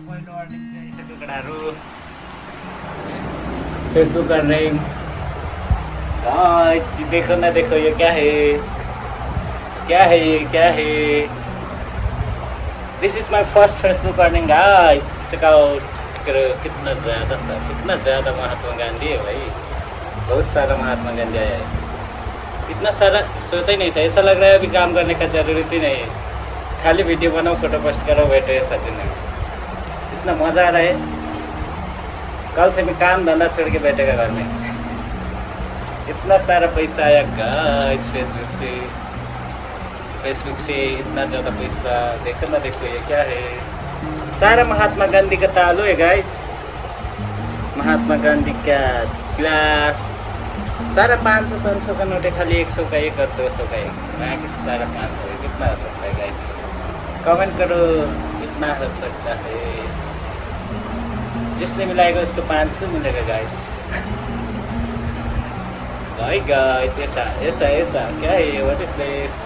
पहिलो अर्निङ चाहिँ यसको कुराहरू फेसबुक अर्निङ गाइस देखो ना देखो ये क्या है ये क्या है this is my first Facebook earning guys check out करो कितना ज़्यादा महात्मा गांधी है भाई बहुत सारा महात्मा गांधी आया है इतना सारा सोचा ही नहीं था ऐसा लग रहा है अभी काम करने का ज़रूरत ही नहीं है खाली वीडियो बनाओ फोटो पोस्ट करो बैठो ऐसा नहीं इतना मज़ा आ रहा है कल से मैं काम धंधा छोड़ के बैठेगा घर में इतना सारा पैसा आया गाइस फेसबुक से इतना ज़्यादा पैसा देखो ना देखो ये क्या है सारा महात्मा गांधी का तालु है गाइस महात्मा गांधी का ग्लास सारा 500 का नोट है खाली 100 का एक और 200 का एक बाकी सारा 500 है कितना हो सकता है गाइस कमेंट करो कितना हो सकता है जिसने मिलाएगा उसको 500 मिलेगा गाइस भाई गाइस ऐसा क्या है व्हाट इज दिस